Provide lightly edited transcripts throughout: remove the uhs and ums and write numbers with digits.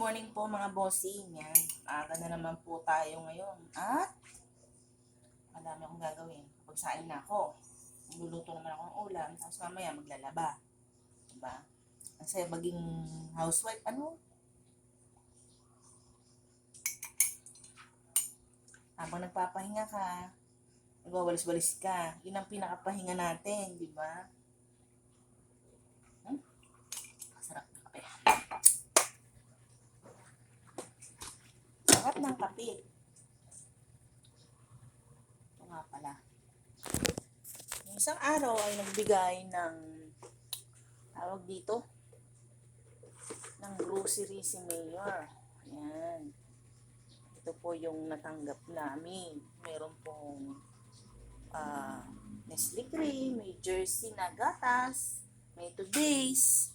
morning po mga bossing. Yan. Aga na naman po tayo ngayon. At madami akong gagawin. Pagsain na ako. Magluluto naman ako ng ulam. Tapos mamaya maglalaba. Diba? Ang saya maging housewife. Habang nagpapahinga ka, nagwawalis-walis ka. Yun ang pinakapahinga natin. Diba? Masarap na kape. Sarap ng kape. Ito nga pala. Yung isang araw ay nagbigay ng tawag dito ng grocery si Mayor. Ayan. Ito po yung natanggap namin. Meron pong Nestle Cream, may Jersey na gatas, may Today's,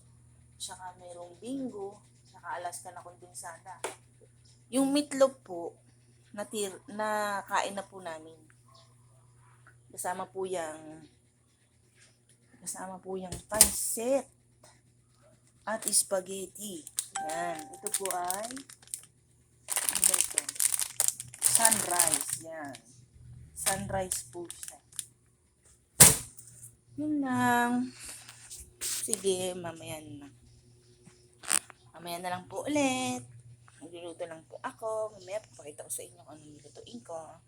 tsaka merong Bingo, tsaka Alaska na kondensada. Yung meatloaf po, nakain na po namin. Kasama po yung pancit at spaghetti. Yan. Ito po ay sunrise. Yan. Sunrise po siya. Yun lang. Sige, mamaya na lang po ulit. Magluluto lang po ako. Mamaya papakita ko sa inyo kung anong nilutuin ko.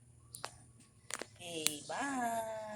Okay, bye!